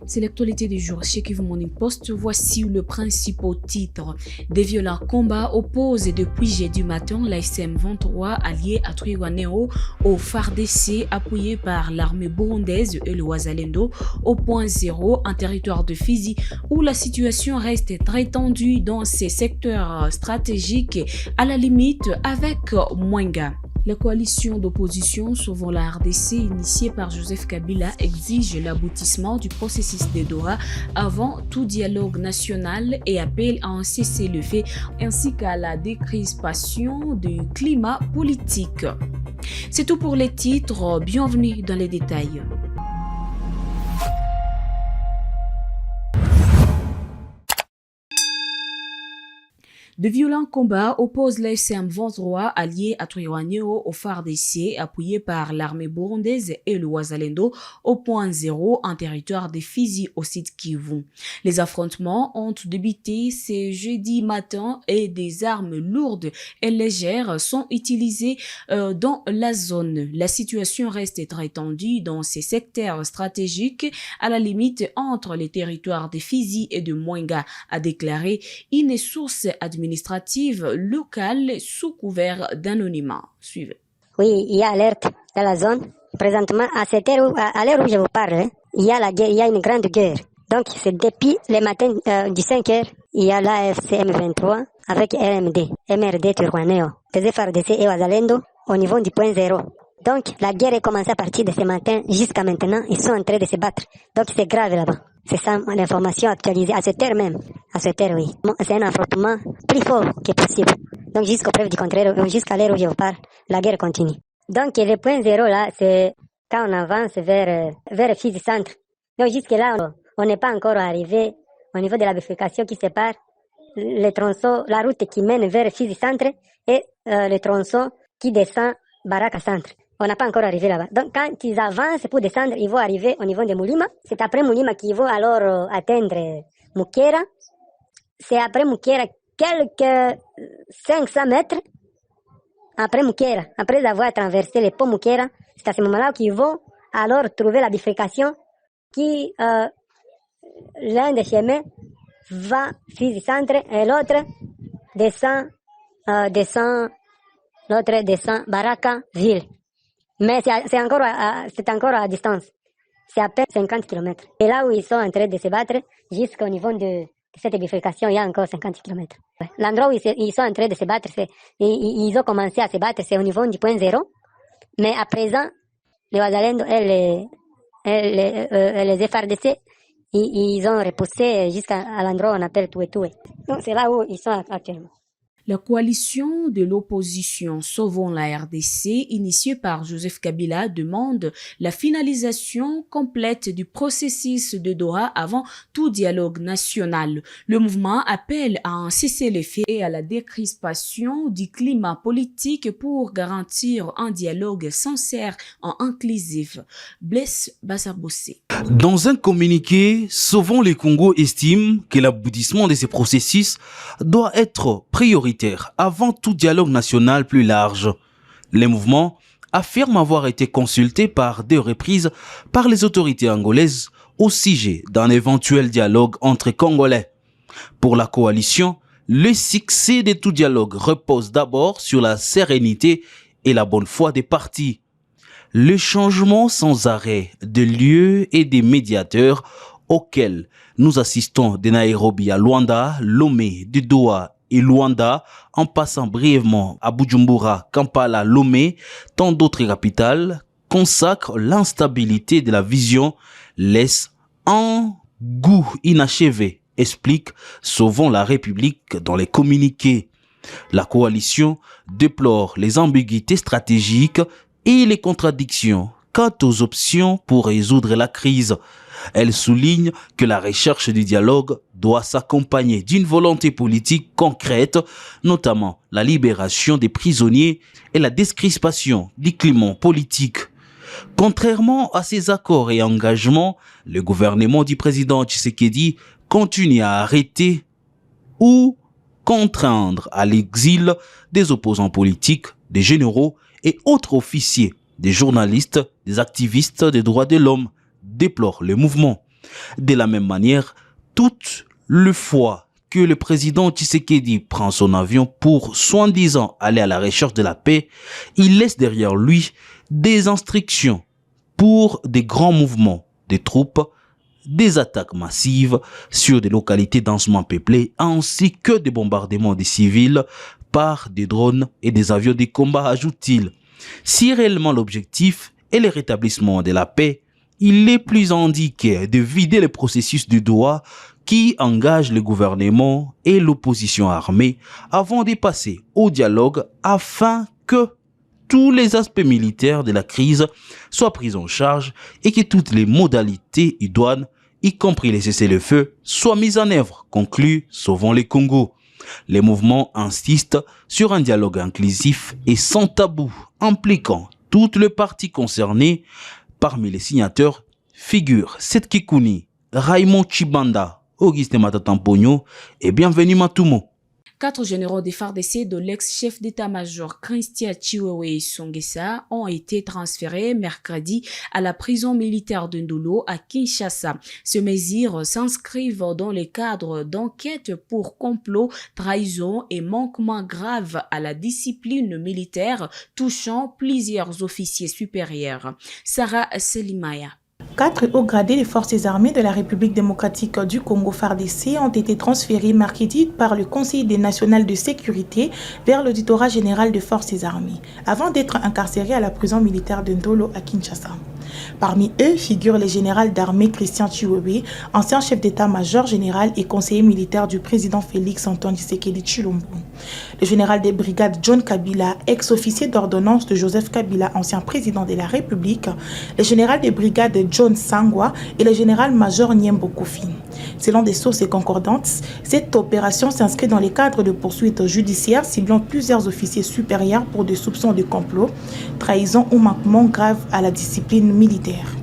C'est l'actualité du jour chez Kivu Morning Post. Voici le principal titre. Des violents combats opposent depuis jeudi matin la SM23 alliée à Twirwaneho au FARDC appuyé par l'armée burundaise et le Wazalendo au point zéro en territoire de Fizi où la situation reste très tendue dans ces secteurs stratégiques à la limite avec Mwenga. La coalition d'opposition Sauvons la RDC initiée par Joseph Kabila exige l'aboutissement du processus de Doha avant tout dialogue national et appelle à un cessez-le-feu ainsi qu'à la décrispation du climat politique. C'est tout pour les titres, bienvenue dans les détails. De violents combats opposent la SM23 alliée à Twirwaneho au FARDC appuyé par l'armée burundaise et le Wazalendo au point zéro en territoire de Fizi au site Kivu. Les affrontements ont débuté ce jeudi matin et des armes lourdes et légères sont utilisées dans la zone. La situation reste très tendue dans ces secteurs stratégiques à la limite entre les territoires de Fizi et de Mwenga, a déclaré une source administrative locale sous couvert d'anonymat. Suivez. Oui, il y a alerte dans la zone. Présentement, à l'heure où je vous parle, il y a la guerre, il y a une grande guerre. Donc, c'est depuis le matin du 5 heures, il y a l'AFC M23 avec MRD Twirwaneho, les FARDC et Wazalendo au niveau du point zéro. Donc, la guerre est commencée à partir de ce matin jusqu'à maintenant. Ils sont en train de se battre. Donc, c'est grave là-bas. C'est ça l'information actualisée à cette heure même. À cette heure, oui. C'est un affrontement plus fort que possible. Donc, jusqu'au preuve du contraire, jusqu'à l'heure où je vous parle, la guerre continue. Donc, le point zéro là, c'est quand on avance vers Fizi Centre. Donc, jusque-là, on n'est pas encore arrivé au niveau de la bifurcation qui sépare le tronçon, la route qui mène vers Fizi Centre et le tronçon qui descend Baraka Centre. On n'a pas encore arrivé là-bas. Donc, quand ils avancent pour descendre, ils vont arriver au niveau de Moulima. C'est après Moulima qu'ils vont alors atteindre Mukera. C'est après Mukera, quelques 500 mètres après Mukera. Après avoir traversé le pont Mukera, c'est à ce moment-là qu'ils vont alors trouver la bifurcation qui, l'un des chemins va Fizi Centre et l'autre descend Baraka Ville. Mais c'est encore à distance. C'est à peine 50 km. Et là où ils sont en train de se battre, jusqu'au niveau de cette bifurcation, il y a encore 50 km. Ouais. L'endroit où ils sont en train de se battre, ils ont commencé à se battre, c'est au niveau du point zéro. Mais à présent, les Wazalendo et les FARDC, ils ont repoussé jusqu'à l'endroit où on appelle Toué. Donc c'est là où ils sont actuellement. La coalition de l'opposition Sauvons la RDC, initiée par Joseph Kabila, demande la finalisation complète du processus de Doha avant tout dialogue national. Le mouvement appelle à un cessez-le-feu et à la décrispation du climat politique pour garantir un dialogue sincère et inclusif. Blaise Bassabossé. Dans un communiqué, Sauvons les Congo estime que l'aboutissement de ces processus doit être prioritaire avant tout dialogue national plus large. Les mouvements affirment avoir été consultés par 2 reprises par les autorités angolaises au sujet d'un éventuel dialogue entre Congolais. Pour la coalition, le succès de tout dialogue repose d'abord sur la sérénité et la bonne foi des parties. Le changement sans arrêt de lieu et des médiateurs auxquels nous assistons de Nairobi à Luanda, Lomé, de Doha et Luanda, en passant brièvement à Bujumbura, Kampala, Lomé, tant d'autres capitales, consacrent l'instabilité de la vision, laisse un goût inachevé, explique Sauvons la République dans les communiqués. La coalition déplore les ambiguïtés stratégiques et les contradictions quant aux options pour résoudre la crise. Elle souligne que la recherche du dialogue doit s'accompagner d'une volonté politique concrète, notamment la libération des prisonniers et la décrispation du climat politique. Contrairement à ces accords et engagements, le gouvernement du président Tshisekedi continue à arrêter ou contraindre à l'exil des opposants politiques, des généraux et autres officiers, des journalistes, des activistes des droits de l'homme, déplore le mouvement. De la même manière, toute le fois que le président Tshisekedi prend son avion pour soi-disant aller à la recherche de la paix, il laisse derrière lui des instructions pour des grands mouvements de troupes, des attaques massives sur des localités densément peuplées, ainsi que des bombardements des civils par des drones et des avions de combat, ajoute-t-il. Si réellement l'objectif est le rétablissement de la paix, il est plus indiqué de vider le processus du droit qui engage le gouvernement et l'opposition armée avant de passer au dialogue afin que tous les aspects militaires de la crise soient pris en charge et que toutes les modalités idoines, y compris les cessez-le-feu, soient mises en œuvre, conclut Sauvons les Congo. Les mouvements insistent sur un dialogue inclusif et sans tabou, impliquant toutes les parties concernées. Parmi les signataires figurent Seth Kikouni, Raymond Chibanda, Augustin Matatampogno et Bienvenue Matumo. 4 généraux des FARDC de l'ex-chef d'état-major Christian Chiwewe Songesa ont été transférés mercredi à la prison militaire de Ndolo à Kinshasa. Ces mesures s'inscrivent dans le cadre d'enquêtes pour complot, trahison et manquement grave à la discipline militaire touchant plusieurs officiers supérieurs. Sarah Selimaya. 4 hauts gradés des forces armées de la République démocratique du Congo FARDC ont été transférés mercredi par le Conseil national de sécurité vers l'auditorat général des forces armées, avant d'être incarcérés à la prison militaire de Ndolo à Kinshasa. Parmi eux figure le général d'armée Christian Chiwewe, ancien chef d'état-major général et conseiller militaire du président Félix Antoine Tshisekedi Tshilombo. Le général des brigades John Kabila, ex-officier d'ordonnance de Joseph Kabila, ancien président de la République, le général des brigades John Sangwa et le général-major Niembo Kofi. Selon des sources concordantes, cette opération s'inscrit dans les cadres de poursuites judiciaires ciblant plusieurs officiers supérieurs pour des soupçons de complot, trahison ou manquement grave à la discipline militaire.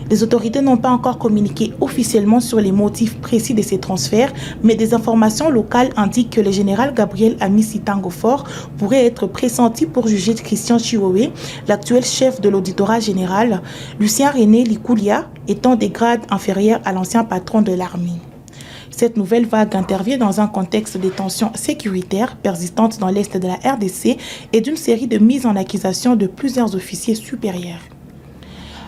Les autorités n'ont pas encore communiqué officiellement sur les motifs précis de ces transferts, mais des informations locales indiquent que le général Gabriel Amisi Tangofor pourrait être pressenti pour juger Christian Chiwewe, l'actuel chef de l'auditorat général, Lucien René Likoulia étant des grades inférieurs à l'ancien patron de l'armée. Cette nouvelle vague intervient dans un contexte de tensions sécuritaires persistantes dans l'est de la RDC et d'une série de mises en accusation de plusieurs officiers supérieurs.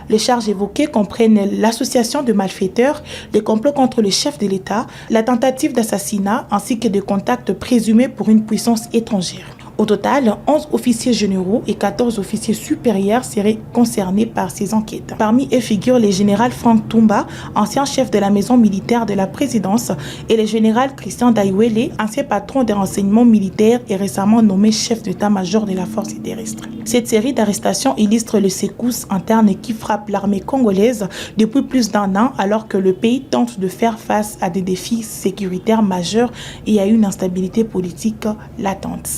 Les charges évoquées comprennent l'association de malfaiteurs, des complots contre le chef de l'État, la tentative d'assassinat ainsi que des contacts présumés pour une puissance étrangère. Au total, 11 officiers généraux et 14 officiers supérieurs seraient concernés par ces enquêtes. Parmi eux figurent le général Frank Tumba, ancien chef de la maison militaire de la présidence, et le général Christian Daiwele, ancien patron des renseignements militaires et récemment nommé chef d'état-major de la force terrestre. Cette série d'arrestations illustre le secousse interne qui frappe l'armée congolaise depuis plus d'un an alors que le pays tente de faire face à des défis sécuritaires majeurs et à une instabilité politique latente.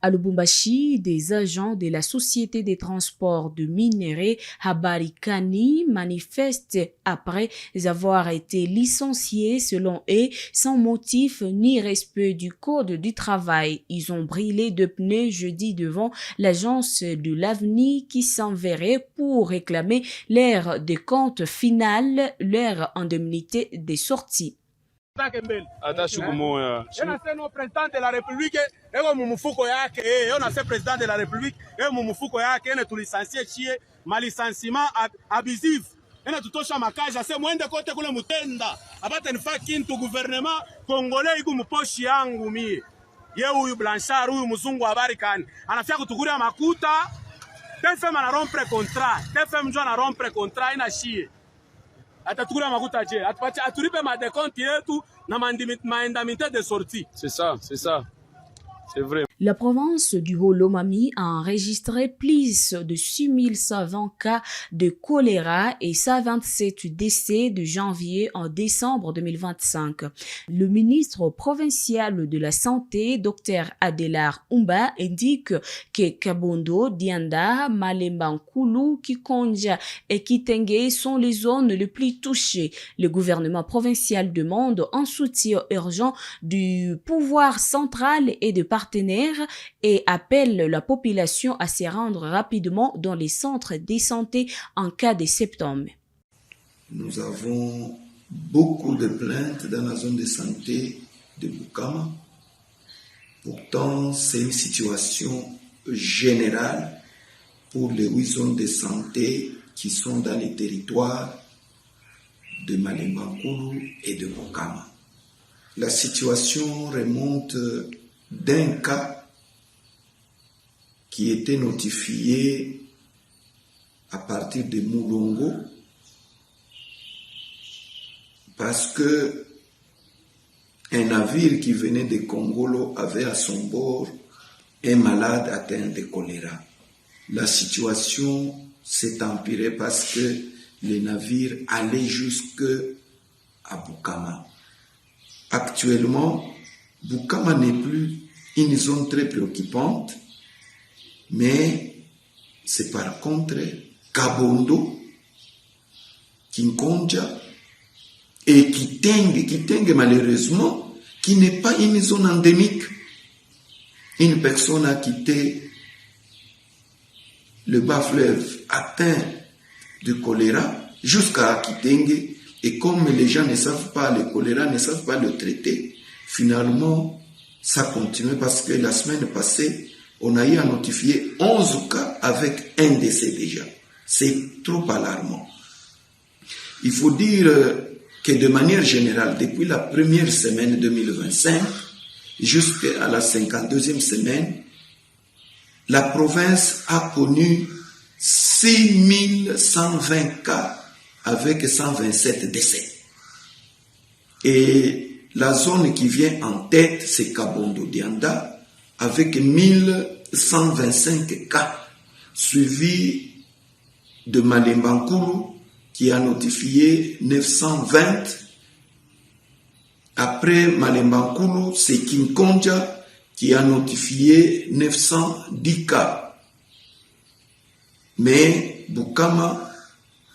À Lubumbashi, des agents de la Société des transports de minerais Habarikani manifestent après avoir été licenciés selon eux sans motif ni respect du code du travail. Ils ont brûlé de pneus jeudi devant l'agence de l'avenir qui s'enverrait pour réclamer leur décompte final, leur indemnité de sortie. Hata siku moja unasema president de la republique ego mumufuko yake unasema president de la republique ego mumufuko yake ene tulisansie chie malisansiment abusif ene tutosha makaja ase mwende kote kule mutenda abate nifa kintu gouvernement congolais igu muposhi yangu mie ye huyu Blanchard huyu mzungu Habarikani anafia kutukuria makuta tefem na rompre contrat tefem njo na rompre contrat ina chie atatukura makuta je aturipe ma décompte yetu na maindemnité de sortie. C'est ça, c'est vrai. La province du Haut-Lomami a enregistré plus de 6120 cas de choléra et 127 décès de janvier en décembre 2025. Le ministre provincial de la Santé, Dr Adelar Umba, indique que Kabondo, Dianda, Malemba Nkulu, Kikonja et Kitenge sont les zones les plus touchées. Le gouvernement provincial demande un soutien urgent du pouvoir central et de partenaires et appelle la population à se rendre rapidement dans les centres de santé en cas de symptômes. Nous avons beaucoup de plaintes dans la zone de santé de Bukama. Pourtant, c'est une situation générale pour les 8 zones de santé qui sont dans les territoires de Malemba-Nkulu et de Bukama. La situation remonte d'un cas qui était notifié à partir de Moulongo parce que un navire qui venait de Congolo avait à son bord un malade atteint de choléra. La situation s'est empirée parce que le navire allait jusque à Bukama. Actuellement, Bukama n'est plus une zone très préoccupante, mais c'est par contre Kabondo, Kinkonja et Kitenge malheureusement, qui n'est pas une zone endémique. Une personne a quitté le bas fleuve atteint de choléra jusqu'à Kitenge, et comme les gens ne savent pas le choléra, ne savent pas le traiter, finalement, ça continue parce que la semaine passée, on a eu à notifier 11 cas avec un décès déjà. C'est trop alarmant. Il faut dire que de manière générale, depuis la première semaine 2025 jusqu'à la 52e semaine, la province a connu 6120 cas avec 127 décès. Et la zone qui vient en tête, c'est Kabondo Dianda, avec 1125 cas, suivi de Malemba-Nkulu, qui a notifié 920. Après Malemba-Nkulu, c'est Kinkonja qui a notifié 910 cas. Mais Bukama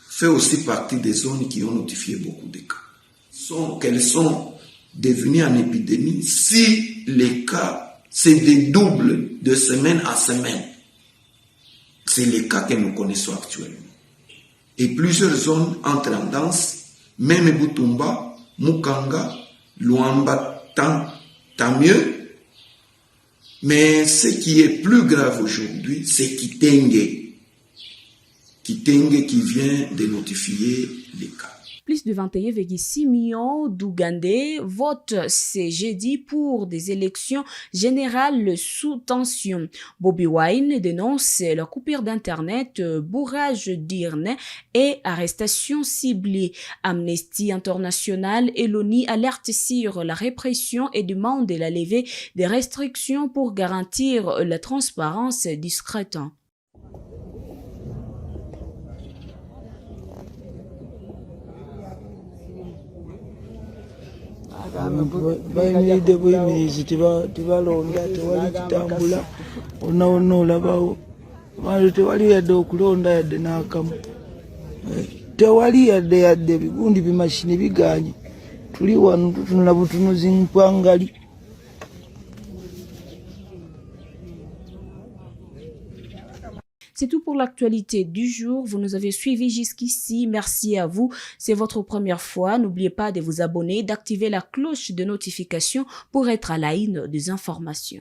fait aussi partie des zones qui ont notifié beaucoup de cas. Qu'elles sont devenues en épidémie si les cas se dédoublent de semaine en semaine. C'est les cas que nous connaissons actuellement. Et plusieurs zones entrent en danse, même Butumba, Mukanga, Luamba, tant mieux. Mais ce qui est plus grave aujourd'hui, c'est Kitenge. Kitenge qui vient de notifier les cas. Plus de 21,6 millions d'Ougandais votent ce jeudi pour des élections générales sous tension. Bobby Wine dénonce la coupure d'Internet, bourrage d'urnes et arrestations ciblées. Amnesty International et l'ONU alertent sur la répression et demandent la levée des restrictions pour garantir la transparence discrète. bayimiridde buyimirizi tebalonda, tewali kitambula, wonna olabawo abantu tewali yadde okulonda yadde n'akamu, tewali yadde ebigundi bimashini biganye, tuli wano tutunula butunuzi mpangali. C'est tout pour l'actualité du jour. Vous nous avez suivis jusqu'ici. Merci à vous. C'est votre première fois. N'oubliez pas de vous abonner, d'activer la cloche de notification pour être à la une des informations.